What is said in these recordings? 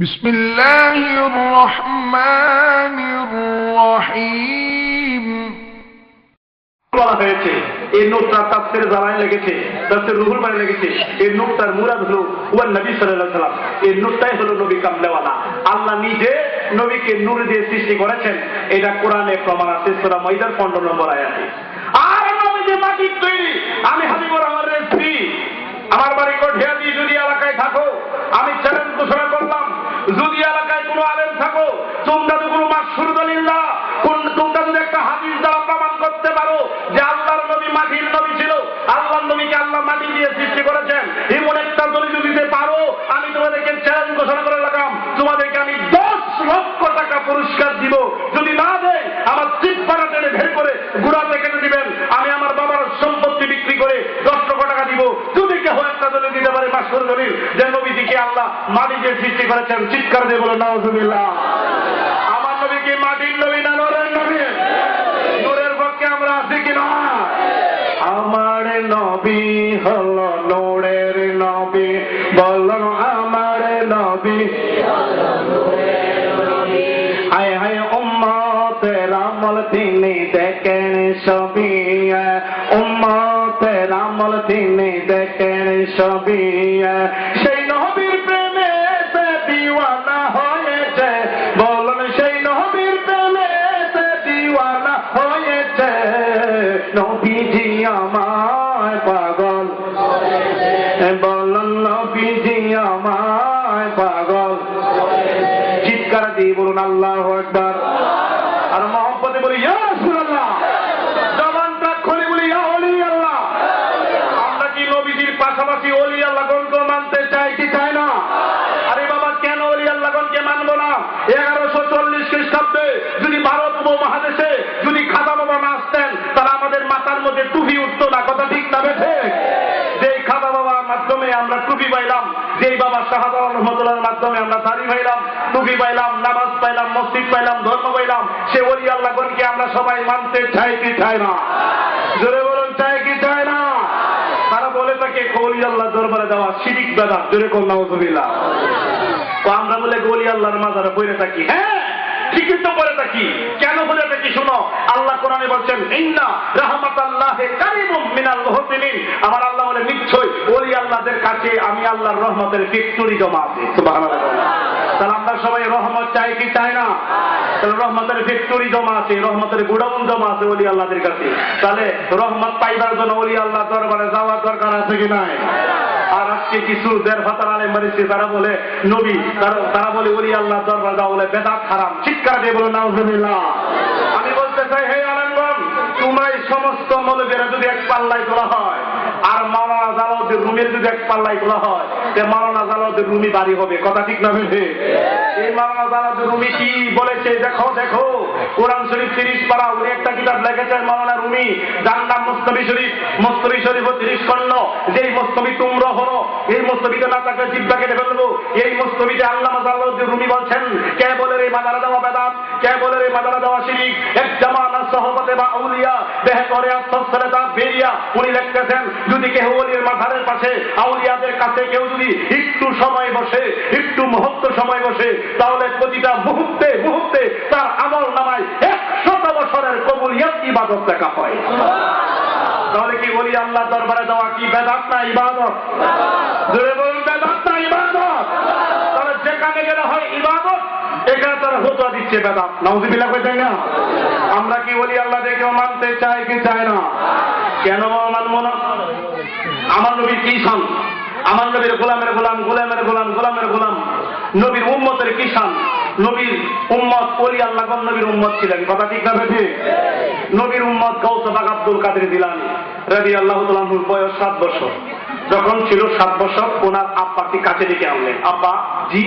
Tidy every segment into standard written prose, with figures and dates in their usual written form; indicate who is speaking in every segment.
Speaker 1: بسم الله الرحمن الرحيم
Speaker 2: বলা হয়েছে এই নোটটা তাফসীরে জালাল লেগেছে, তাফসীর রুহুল বায়ান লেগেছে। এই নোটটার মুরাদ হলো ওয়া নবী সাল্লাল্লাহু আলাইহি ওয়াসাল্লাম। এই নোটটাই হলো নবী কামলেওয়ালা। আল্লাহ নিজে নবীকে নূর দিয়ে সৃষ্টি করেছেন, এটা কোরআনে প্রমাণ আছে সূরা মাইদার 15 নম্বর আয়াতে। আর নবী যে মাটির তৈরি, আমি হাবিবুর রহমানের স্ত্রী, আমার বাড়ি কঠিয়াদি, যদি এলাকায় থাকো আমি চ্যালেঞ্জ ঘোষণা করলাম, যদি এলাকায় কোনো আলেম থাকো, তোমরা তো কোনো মাশহুর দলিল না, তোমরা যদি একটা হাদিস দ্বারা প্রমাণ করতে পারো যে আল্লাহর নবী মাটির নবী ছিল, আল্লাহর নবীকে আল্লাহ মাটি দিয়ে সৃষ্টি করেছেন, এমন একটা দলিল দিতে পারো, আমি তোমাদেরকে চ্যালেঞ্জ ঘোষণা করে রাখলাম, তোমাদেরকে আমি 10 লক্ষ টাকা পুরস্কার দিব। যদি না দেয় আমার চিৎপাড়া টেনে বের করে গুড়াতে কেটে দিবেন। আমি আমার বাবার সম্পত্তি বিক্রি করে 10 লক্ষ টাকা দিব যদি কেউ একটা দলিল দিতে পারে, মাশহুর দলিল যে নবীজিকে আল্লাহ মাটি দিয়ে সৃষ্টি করেছেন। চিৎকার দিয়ে বলো নাউজুবিল্লাহ। আমার নবী কি মাটির নবী না নূরের নবী? নূরের পক্ষে আমরা আছি কিনা? আমার নবী হলো নূরের নবী, বলো আমার নবী হায় হায় উম্মতের আমল তিনি দেখেন সবই, উম্মতের আমল তিনি দেখেন সবই। সেই নবীর প্রেমে দিওয়ানা হয়েছে, বলুন সেই নবীর প্রেমে দিওয়ানা হয়েছে। নবীজি আমায় পাগল, বলুন নবীজি আমায় পাগল। চিৎকার দিয়ে বলুন আল্লাহু আকবার। আর মহব্বতে বলি ইয়া রাসূলুল্লাহ। জবানটা খুলে বলি ইয়া ওলি আল্লাহ। আমরা কি নবীজির পাশাপাশি ওলি আল্লাহগণকে মানতে চাই কি চাই না? আরে বাবা, কেন ওলি আল্লাহগণকে মানবো না? 1140 খ্রিস্টাব্দে যদি ভারত উপমহাদেশে যদি খাজা বাবা না আসতেন, তারা আমাদের মাথার মধ্যে টুপি উঠতো না। কথা ঠিক না বেঠে? যেই খাজা বাবার মাধ্যমে আমরা টুপি পাইলাম, যেই বাবা শাহজালাল রহমাতুল্লাহর মাধ্যমে আমরা দাড়ি পাইলাম, টুপি পাইলাম, নামাজ পাইলাম, মসজিদ পাইলাম, ধর্ম পাইলাম, সে ওলি আল্লাহগণকে আমরা সবাই মানতে চাই কি চাই না? জোরে বলুন চাই কি চাই না? তারা বলে থাকে ওলি আল্লাহ দরবারে যাওয়া শিরিক বেদাত। জোরে কোন নাউজুবিল্লাহ। তো আমরা বলে ওলি আল্লাহর মাজারে বইরে থাকি। হ্যাঁ ঠিকই তো বলে থাকি। কেন বলে থাকি শুনো, আল্লাহ কোরআনে বলছেন ইন্না রাহমাতাল্লাহি কারিমুম মিনাল মুহসিনিন। আমার আল্লাহ বলে নিশ্চয়ই ওলি আল্লাহদের কাছে আমি আল্লাহর রহমতের ফ্যাক্টরি জমা আছে। সুবহানাল্লাহ। তাহলে আমরা সবাই রহমত চাই কি চাই না? তাহলে রহমতের ফ্যাক্টরি জমা আছে, রহমতের গোডাউন জমা আছে ওলি আল্লাহদের কাছে। তাহলে রহমত পাইবার জন্য ওলি আল্লাহ দরবারে যাওয়ার দরকার আছে কি নাই? আর আজকে কিছু দেড় ফাতার আলেম বাড়িছে, তারা বলে নবী, তারা বলে ওলি আল্লাহ দরবার যাওয়া বলে বেদাত হারাম। চিৎকার দিয়ে বলো নাউজুবিল্লাহ। আমি বলতে চাই হে আলেমগণ, তোমরা এই সমস্ত মৌলবীরা যদি এক পাল্লায় তোলা হয় আর মাওলানা জালালউদ্দিন রুমির যদি এক পাল্লায় তোলা হয়, তে মাওলানা জালালউদ্দিন রুমি বাড়ি হবে। কথা ঠিক না বেঠে? এই মাওলানা জালালউদ্দিন রুমি কি বলেছে দেখো দেখো, কোরআন শরীফ 30 পারা, উনি একটা কিতাব লিখেছেন মাওলানা রুমি, যার নাম মুস্তফি শরীফ। মুস্তফি শরীফ 30 খণ্ড। যেই মুস্তফি তোমরা হলো, এই মুস্তফিতে না থাকলে জিহ্বা কেটে ফেলবো। এই মুস্তফিতে আল্লামা জালালউদ্দিন রুমি বলছেন, কে বলে রে মাদারা দেওয়া বেদাত, কে বলে রে মাদারা দেওয়া শিরিক, এক জামানা সহবতে বা আউলিয়া বেহতরে আসসালাতা বেরিয়া। উনি লিখতেছেন, যদি কেউ ওলির মাথারের পাশে আউলিয়াদের কাছে কেউ যদি একটু সময় বসে, একটু মুহূর্ত সময় বসে, তাহলে প্রতিটা মুহূর্তে মুহূর্তে তার আমল নামায় 100 বছরের কবুলিয়ত ইবাদত দেখা হয়। তাহলে কি ওলি আল্লাহ দরবারে যাওয়া কি বেদাত না ইবাদত? জোরে বলুন বেদাত না ইবাদত? তাহলে যেখানে গেলে হয় ইবাদত, এখানে তারা ফতোয়া দিচ্ছে বেদাত। নাউজুবিল্লাহ কই তাই না? আমরা কি ওলি আল্লাহদেরকে মানতে চাই কি চাই না? কেন মানবো না? আমার নবী কি শান? আমার নবীর গোলামের গোলাম, গোলামের গোলাম, গোলামের গোলাম। নবীর উম্মতের কি শান? নবীর উম্মত ওলি আল্লাহগণ নবীর উম্মত ছিলেন। কথা ঠিক না বেঠে? নবীর উম্মত গাউসে পাক আব্দুল কাদের জিলানী রাদিয়াল্লাহু তাআলা আনহুর বয়স 7 বছর। যখন ছিল 7 বছর, ওনার আব্বাকে কাছে ডেকে আনলেন। আব্বা জি,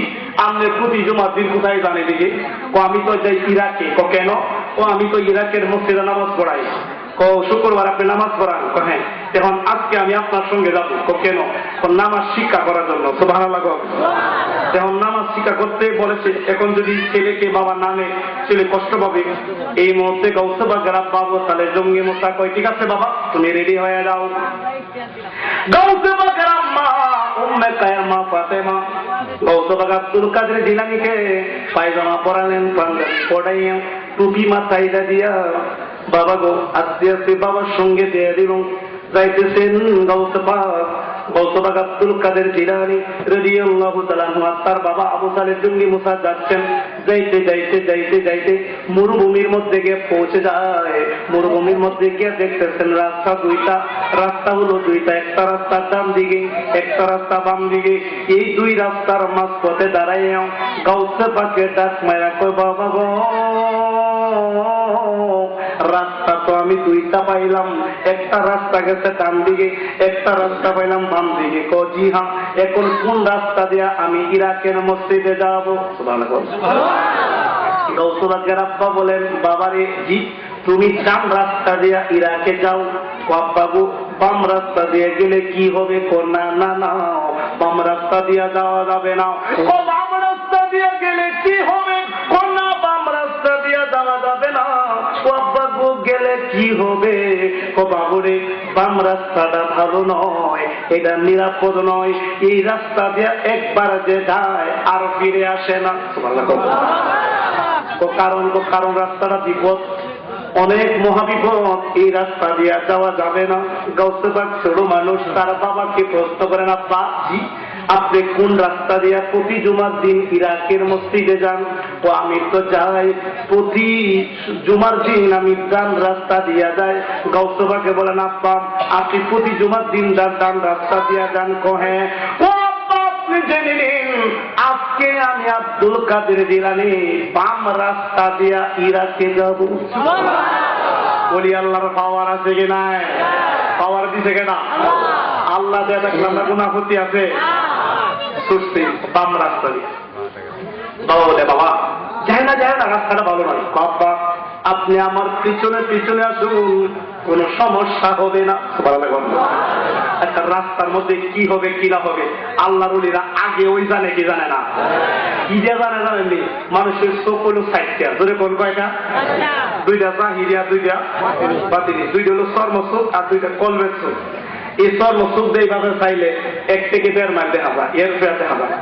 Speaker 2: আপনি প্রতি জুমার দিন কোথায় যান? এদিকে। আমি তো যাই ইরাকে। কেন? আমি তো ইরাকের মসজিদে নামাজ পড়াই। শুক্রবার আপনি নামাজ পড়ান? হ্যাঁ। এখন আজকে আমি আপনার সঙ্গে যাবো। কেন? নামাজ শিক্ষা করার জন্য। সুবহানাল্লাহ। এখন নামাজ শিক্ষা করতে বলেছে। এখন যদি ছেলেকে বাবা নামে, ছেলে কষ্ট পাবে। এই মুহূর্তে গাউসে পাকের আব্বা আবু সালেহ জঙ্গি মোসা কয়, ঠিক আছে বাবা, তুমি রেডি হয়ে যাও। গাউসে পাকের আম্মা উম্মে কায়মা ফাতেমা গৌসবাগ আব্দুল কাদের জিলানীকে পায়জামা পরালেন, পাঞ্জাবি পড়াইয়া, টুপি মাথায় দিয়া, বাবা গো আস্তে আস্তে বাবার সঙ্গে দিয়ে দিল। যাইতেছেন গৌসবাগ আব্দুল কাদের জিলানী রাদিয়াল্লাহু তাআলা আনহু, তার বাবা আবু সালেহ জঙ্গি মুসা যাচ্ছেন। যাইতে যাইতে যাইতে যাইতে মরুভূমির মধ্যে গিয়ে পৌঁছে যায়। মরুভূমির মধ্যে গিয়ে দেখতেছেন রাস্তা দুইটা, রাস্তা হলো দুইটা, একটা রাস্তা ডান দিকে, একটা রাস্তা বাম দিকে। এই দুই রাস্তার মাঝপথে দাঁড়াইয়া গাউসে পাকে ডাক মায়া কয়, বাবা গো রাস্তা তো আমি দুইটা পাইলাম, একটা রাস্তা গেছে ডান দিকে, একটা রাস্তা পাইলাম বাম দিকে। জি হ্যাঁ, এখন কোন রাস্তা দিয়া আমি ইরাকের মসজিদে যাব? গৌসবাগের আব্বা বলেন, বাবারে জি তুমি ডান রাস্তা দিয়া ইরাকে যাও। বাবু বাম রাস্তা দিয়ে গেলে কি হবে? না না না, বাম রাস্তা দিয়া যাওয়া যাবে না। বাম রাস্তা দিয়ে গেলে কি হবে? না, বাম রাস্তা দিয়া যাওয়া যাবে না। বাবু গেলে কি হবে? বাবুরে বাম রাস্তাটা ভালো নয়, এটা নিরাপদ নয়। এই রাস্তা দিয়ে একবার যে যায় আর ফিরে আসে না। কারণ রাস্তাটা বিপদ, অনেক মহাবিপদ, এই রাস্তা দিয়ে যাওয়া যাবে না। গাউসে পাক ছোট মানুষ, তার বাবাকে প্রশ্ন করেন, আব্বা জি আপনি কোন রাস্তা দিয়া প্রতি জুমার দিন ইরাকের মসজিদে যান? ও আমি তো যাই, প্রতি জুমার দিন আমি ডান রাস্তা দিয়া যাই। গাউসে পাকে বলেন, আব্বা আপনি প্রতি জুমার দিন ডান রাস্তা দিয়া যান? কহে ও জেনে নিন, আজকে আমি আব্দুল কাদের জিলানী বাম রাস্তা দিয়া ইরাকে যাব। বলি আল্লাহর পাওয়ার আছে কি নাই? পাওয়ার দিছে কেনা? আল্লাহ দেয়া দেখলাম না গুনাহতি আছে, সুস্থি বাম রাস্তা দিয়ে। বাবা বলে, বাবা যায় না রাস্তাটা ভালো নয়। বাবা আপনি আমার পিছনে পিছনে আসুন, কোন সমস্যা হবে না। একটা রাস্তার মধ্যে কি হবে কি না হবে আল্লাহর ওলিরা আগে ওই জানে কি জানে না? কি যে জানেননি, মানুষের চোখ হলো সাইটটা, ধরে কোন কয়টা? দুইটা জাহিরিয়া, দুইটা বাতিনি, দুইটা হলো চর্ম চোখ আর দুইটা কলবের চোখ। এই চর্ম চোখ দিয়ে এইভাবে চাইলে 1 থেকে 1.5 মাইল দেখা যায়, এর উপরে দেখা যায়।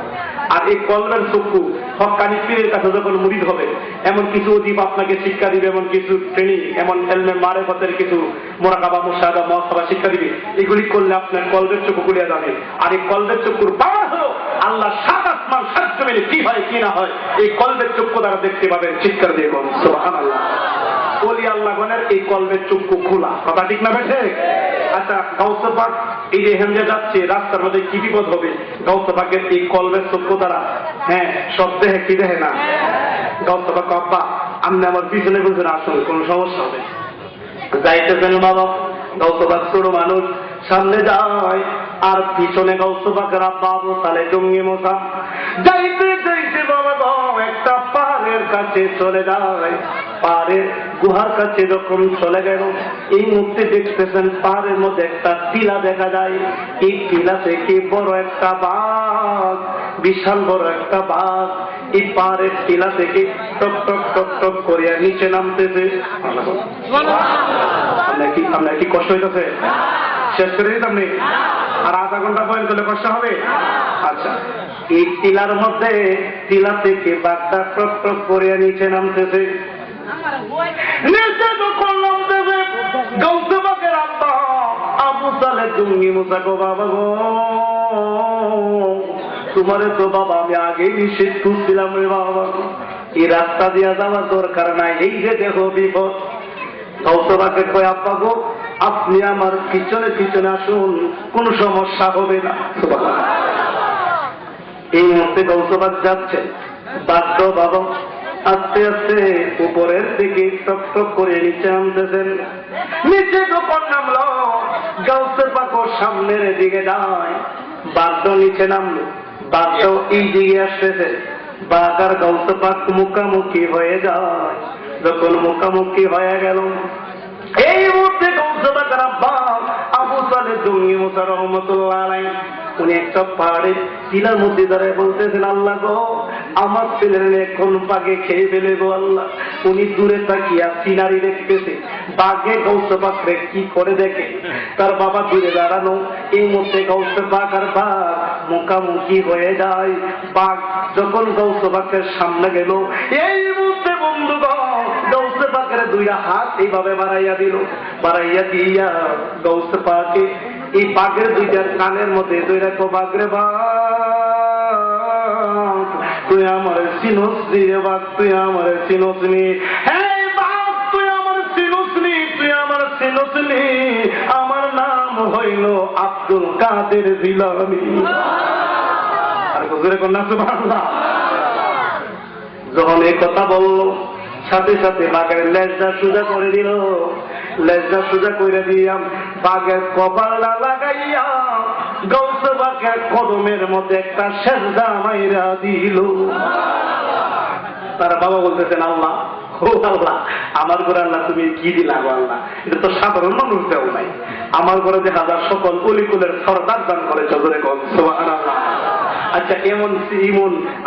Speaker 2: আর এই কলবের চক্ষু হক্কানি পীরের কাছে যখন মুরিদ হবে, এমন কিছু অজীব আপনাকে শিক্ষা দিবে, এমন কিছু ট্রেনিং, এমন এলমে মারেফতের কিছু মোরাকাবা মুশাহাদা মুহাসাবা শিক্ষা দিবে, এগুলি করলে আপনার কলবের চক্ষু খুলিয়া যাবে। আর এই কলবের চক্ষুর পাওয়ার হলো আল্লাহ 7 আসমান 7 জমিনে কি হয় কি না হয় এই কলবের চক্ষু দ্বারা দেখতে পাবেন। চিৎকার দিয়ে বলুন সুবহানাল্লাহ। ওলি আল্লাহ গণের এই কলবের চক্ষু খোলা, কথা ঠিক না বেঠে? আচ্ছা, গাউসে পাক এই যে হেমজে যাচ্ছে রাস্তার মধ্যে কি বিপদ হবে? গাউসে পাকের এই কলবের চক্ষু দ্বারা হ্যাঁ সব দেখে কি দেখে না? গাউসে পাক আব্বা আপনি আমার পিছনে বলছেন আসুন, কোন সমস্যা হবে? যাইতেছেন বাবা, গাউসে পাক ছোট মানুষ, সামনে যায় আর পিছনে গাউসে পাকের আব্বা আবু সালেহ জঙ্গি মুসা। যাইতে যাইতে বাবা গো একটা পাহাড়ের কাছে চলে যায়। পাহাড়ের গুহার কাছে যখন চলে গেল, এই মুহূর্তে দেখতেছেন পাহাড়ের মধ্যে একটা টিলা দেখা যায়। এই টিলা থেকে বড় একটা বাঘ, বিশাল বড় একটা বাঘ এই পাহাড়ের টিলা থেকে টক টক টক টক করিয়া নিচে নামতেছে। আপনার কি কষ্ট হইতেছে? শেষ করে দিতাম নেই, আর আধা ঘন্টা পয়েন্ট করলে কষ্ট হবে। আচ্ছা, এই টিলার মধ্যে টিলা থেকে বাঘটা টক টক করিয়া নিচে নামতেছে। নিচে যখন নামতেছে গাউসে পাকের আব্বা আবু সালেহ জঙ্গি মুসা গো, বাবা গো তোমারে তো বাবা আমি আগেই নিষেধ করছিলাম রে বাবা, এই রাস্তা দিয়া যাওয়ার দরকার নাই, এই যে দেখো বিপদ। গাউসে পাকের কয়, আব্বা গো আপনি আমার পিছনে পিছনে আসুন, কোন সমস্যা হবে না। এই মুহূর্তে গাউসে পাক যাচ্ছে, বাধ্য বাবা আস্তে আস্তে উপরের দিকে টক টক করে নিচে নামতেছেন। নিচে যখন নামলো গাউসে পাক সামনের দিকে যায়, বাধ্য নিচে নামলো, বাধ্য এই দিকে আসতেছে। বাঘ আর গাউসে পাক মুখামুখি হয়ে যায়। যখন মুখামুখি হয়ে গেল, এই মুহূর্তে গাউসে পাকের আব্বা আবু সালেহ জঙ্গি মুসা রাহমাতুল্লাহ আলাইহি উনি একটা পাহাড়ের টিলার মধ্যে দাঁড়ায় বলতেছেন, আল্লাহ গো আমার ছেলের কোন বাঘে খেয়ে ফেলে গো আল্লাহ। উনি দূরে তাকিয়া সিনারি দেখতেছে, বাঘে গৌসে পাকরে কি করে দেখে। তার বাবা দূরে দাঁড়ানো, এই মধ্যে গৌসে পাক আর বাঘ মুখামুখি হয়ে যায়। বাঘ যখন গৌসে পাকের সামনে গেল, এই মুহূর্তে বন্ধুগণ গৌসে পাকের দুইটা হাত এইভাবে বাড়াইয়া দিল, বাড়াইয়া দিয়া গৌসে পাকে এই বাঘের দুইটার কানের মধ্যে দুই রাখো, বাঘরে বাঘ তুই আমার চিনসনি রে বাঘ, তুই আমার চিনসনি, হ্যাঁ বাঘ তুই আমার চিনসনি, তুই আমার চিনসনি, আমার নাম হইল আব্দুল কাদের জিলানী। আর হুজুরে কন্যা সুবহানাল্লাহ। যখন এই কথা বললো, সাথে সাথে বাঘের লেজটা সোজা করে দিল, লেজটা সোজা করে দিলাম, বাঘের কপালটা লাগাইয়া গৌসে বাঘের কদমের মধ্যে একটা সেজদা মাইরা দিল। তার বাবা বলতেছেন, আল্লাহ ও আল্লাহ, আমার ঘরে আল্লাহ তুমি কি দিলা গো আল্লাহ, এটা তো সাধারণ মানুষ দেও নাই, আমার ঘরে যে হাজার সকল অলিকুলের সরদার দান করেছে, জোরে কোন সুবহানাল্লাহ। আচ্ছা, এমন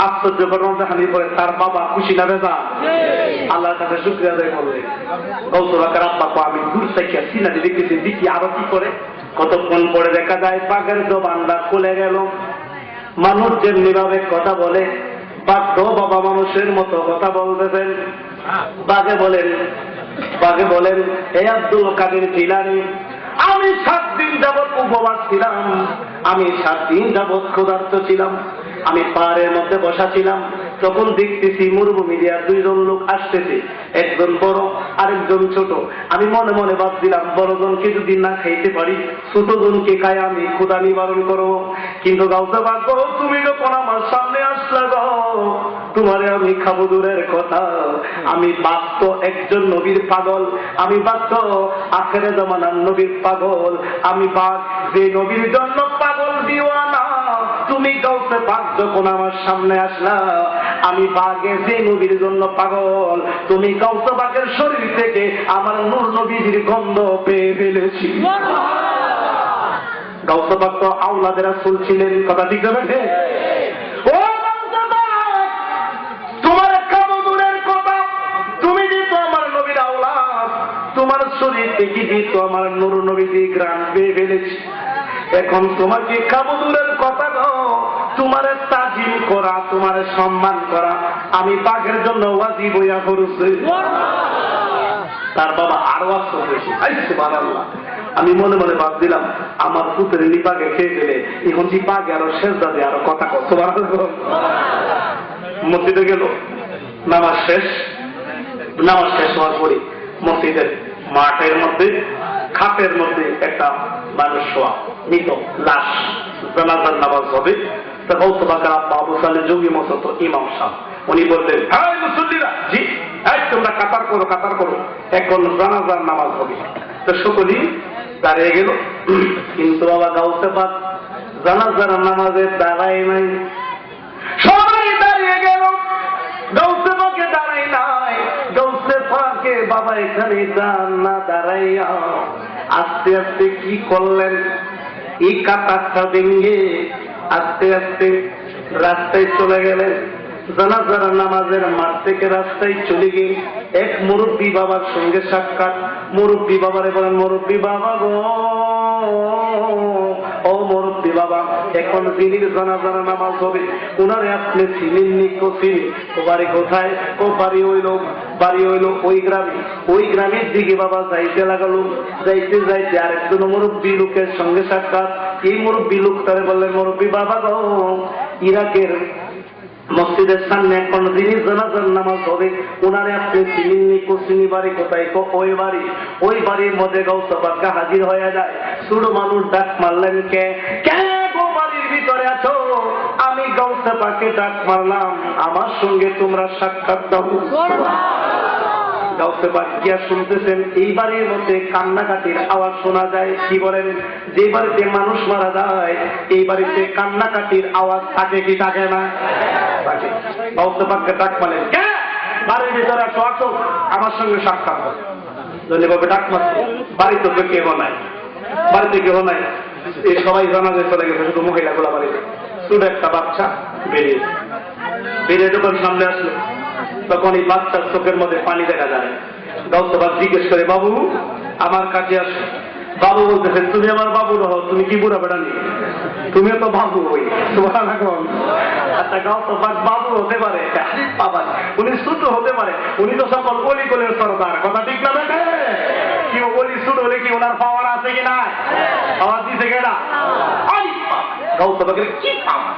Speaker 2: আশ্চর্য ঘটনাহানি করে তার বাবা খুশি না বেজা? আল্লাহর কাছে শুকরিয়া আদায় করলে। গৌসে বাকের আব্বা কো আমি দূর থেকে সিনারি দেখতেছি, দেখি আরো কি করে। কতক্ষণ পরে দেখা যায় বাঘের জবানটা খুলে গেল। মানুষ যেমনি ভাবে কথা বলে, বাঘ বাবা মানুষের মতো কথা বলতেছেন। বাঘে বলেন এই আব্দুল কাদের জিলানী, আমি 7 দিন যাবৎ উপবাস ছিলাম, আমি 7 দিন যাবৎ ক্ষুধার্ত ছিলাম, আমি পাহাড়ের মধ্যে বসা ছিলাম। তখন দেখতেছি মরুভূমি দিয়া 2 জন লোক আসতেছে, একজন বড় আরেকজন ছোট। আমি মনে মনে ভাবছিলাম, বড় জনকে যদি না খাইতে পারি, ছোট জনকে খাই আমি ক্ষুধা নিবারণ করব। কিন্তু গাউসে বাগ তুমি যখন আমার সামনে আসলা গো, তোমারে আমি খাবো দূরের কথা, আমি বাক্য একজন নবীর পাগল, আমি বাক্য আখেরে জামানার নবীর পাগল, আমি বাঘ যে নবীর জন্য পাগল দিওয়ানা। তুমি গাউসে বাগ যখন আমার সামনে আসলা, আমি বাঘে যে নবীর জন্য পাগল, তুমি গাউসে বাগের শরীর থেকে আমার নূর নবীর গন্ধ পেয়ে ফেলেছি। গাউসে বাগ তো আওলাদে রাসূল ছিলেন, কথা ঠিক আছে? ও গাউসে বাগ, তোমার খাবো দূরের কথা, তুমি যেহেতু আমার নবীর আওলাদ, তোমার শরীর থেকে যেহেতু আমার নূর নবীর ঘ্রাণ পেয়ে ফেলেছি, এখন তোমাকে খাবো দূরের কথা গো, তোমার তাজিম করা, তোমার সম্মান করা আমি বাঘের জন্য ওয়াজিব হইয়া পড়েছি। তার বাবা আরো সুবহানাল্লাহ। আমি মনে মনে ভাবছিলাম, আমার পুত্রের বাঘে খেয়ে গেলে এখন যে বাঘে আরো সেজদা দিয়ে আরো কথা কত। মসজিদে গেল, নামাজ শেষ হওয়ার পরে মসজিদের মাঠের মধ্যে খাটের মধ্যে একটা মানুষ শোয়া, মৃত লাশ, জানাজার নামাজ হবে। তা গাউসে বাকের আব্বা আবু সালেহ জঙ্গি মসজিদ ইমাম সাহেব উনি বললেন, হ্যাঁ মুসল্লিরা, জি তোমরা কাতার করো, এখন জানাজার নামাজ হবে। তো সকলেই দাঁড়িয়ে গেল, কিন্তু বাবা গাউসে বাক জানাজার নামাজে দাঁড়ায় নাই। সবাই দাঁড়িয়ে গেল, গাউসে বাকে দাঁড়ায় নাই। গাউসে বাকে বাবা এখানে না দাঁড়াইয়া আস্তে আস্তে কি করলেন, এই কাতারটা ভেঙে আস্তে আস্তে রাস্তায় চলে গেলেন। জানাজার নামাজের মাঠ থেকে রাস্তায় চলে গিয়ে এক মুরব্বী বাবার সঙ্গে সাক্ষাৎ। মুরব্বী বাবারে বলেন, মুরব্বী বাবা গো, ও মুরব্বী বাবা, এখন যিনি জানাজার নামাজ হবে ওনারে আপনি চিনেননি? চিনি। ও বাড়ি কোথায়? ও বাড়ি হইল ওই গ্রামে। ওই গ্রামের দিকে বাবা যাইতে লাগালো, যাইতে যাইতে আরেকজন মুরব্বী লোকের সঙ্গে সাক্ষাৎ। এই মুরব্বী লোক তারে বললেন, মুরব্বী বাবা গো, ইরাকের মসজিদের সামনে এখন যিনি জানাজার নামাজ হবে ওনারে আপনি চিনেননি? চিনি। বাড়ি কোথায়? ওই বাড়ির মধ্যে গাউসে বাগ হাজির হয়ে যায়। ছোট মানুষ ডাক মারলেন, কে গো বাড়ির ভিতরে আছো? আমি গাউসে বাগকে ডাক মারলাম, আমার সঙ্গে তোমরা সাক্ষাৎ দাও। গাউসে বাগ গিয়া শুনতেছেন, এই বাড়ির মধ্যে কান্নাকাটির আওয়াজ শোনা যায়। কি বলেন? যে বাড়িতে মানুষ মারা যায় এই বাড়িতে কান্নাকাটির আওয়াজ থাকে কি থাকে না? গাউসে বাগকে ডাক মারলেন, কে বাড়ির ভিতরে আসো, আমার সঙ্গে সাক্ষাৎ দাও। ধন্যবাদ। ডাক মারছে, বাড়িতে কেউ নাই, এই সবাই জানাজে চলে গেছে, শুধু মহিলাগুলা বাড়িতে। ছোট একটা বাচ্চা বেরিয়েছে। বেরিয়ে যখন সামনে আসলো তখন এই বাচ্চার চোখের মধ্যে পানি দেখা যায়। গাউসে পাক জিজ্ঞেস করে, বাবু আমার কাছে আসো। বাবু বলতেছে, তুমি আমার বাবু রহ, তুমি কি বুড়া বেড়া নি, তুমিও তো বাবু হই। আচ্ছা গাউসে পাক বাবু হতে পারে বাবা, উনি ছোট হতে পারে, উনি তো সকল অলি কোলের সরদার, কথা ঠিক না বেটে? কি অলি ছোট হলে কি ওনার পাওয়ার আছে কি না? পাওয়ার দিছে কেনা? গাউসে পাকের কি পাওয়ার?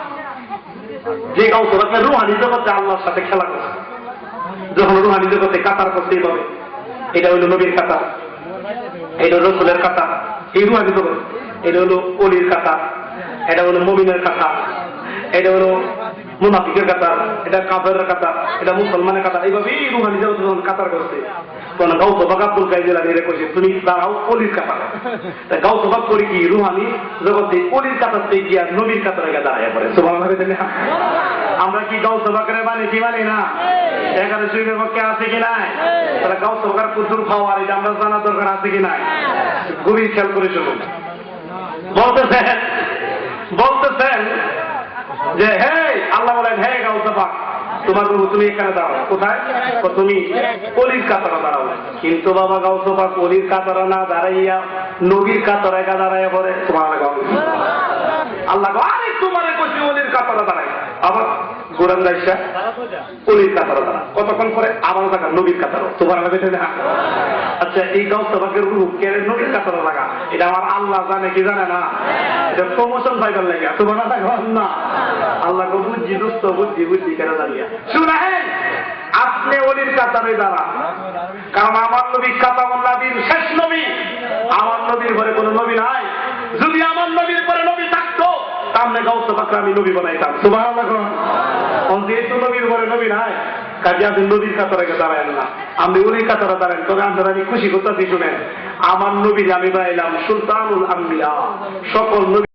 Speaker 2: যে গাউসে পাকের রুহানি জগতে আল্লাহর সাথে খেলা করছে, যখন রুহানি জগতে কাতার করতেই পাবে, এটা হইল নবীর কাতার, এটা হলো রসুলের কাতার, এই রুহানি জগৎ, এটা হলো অলির কাতার, এটা হলো মুমিনের কাতার, এটা হলো মুনাফিকের কাতার, এটা কাফেরের কাতার, এটা মুসলমানের কাতার। এইভাবে এই রুহানি জগৎ যখন কাতার করছে তখন গাউসে পাক আব্দুল কাদের জিলানী কইছে, তুমি দাঁড়াও অলির কাতার। তাই গাউসে পাক করি কি রুহানি জগতে অলির কাতার থেকে গিয়া নবীর কাতারে গিয়ে দাঁড়ায় পড়ে। সুবহানাল্লাহ। আমরা কি গাউসে পাকের মানে কি মানি না? এখানে শরীরের পক্ষে আছে কি নাই? তাহলে গাউসে পাকের প্রচুর পাওয়ার, এটা আমরা জানা দরকার আছে কি নাই? গভীর খেয়াল করে শুনুন। বলতেছেন যে হে আল্লাহ বলেন, হে গাউসে পাক তোমার রূহ তুমি এখানে দাঁড়াও। কোথায়? তুমি অলির কাতারে দাঁড়াও। কিন্তু বাবা গাউসে পাক অলির কাতারে না দাঁড়াইয়া নবীর কাতারে দাঁড়াইয়া পড়ে। সুবহানাল্লাহ। আল্লাহ আরে তোমারে কইছি অলির কাতারে দাঁড়াই, আবার গোরান গাইসা অলির কাতারে দাঁড়া, কতক্ষণ পরে আবার দেখা নবীর কাতারে। সুবহানাল্লাহ। আচ্ছা এই গাউসে পাকের রূহ কে নবীর কাতারে লাগা, এটা আমার আল্লাহ জানে কি জানে না? এটা প্রমোশন পাইবার লাগে। সুবহানাল্লাহ না, আল্লাহ কো বুঝি দোস্ত বুদ্ধি কেন জানিয়া শুনেন, আপনি অলির কাতারে দাঁড়ান, কারণ আমার নবী খাতামুন নবীর শেষ নবী। আমার নবীর পরে কোন নবী নাই। যদি আমার নবীর পরে নবী থাকতো তাহলে গাউসে পাক আমি নবী বানাইতাম। সুবহানাল্লাহ। যেহেতু নবীর পরে নবী নাই, কাজে আপনি নবীর কাতারে দাঁড়ায়েন না, আপনি অলির কাতারে দাঁড়ান। তবে আপনারা আমি খুশি করতেছি, শুনেন আমার নবীর আমি বানাইলাম সুলতানুল আম্বিয়া, সকল নবী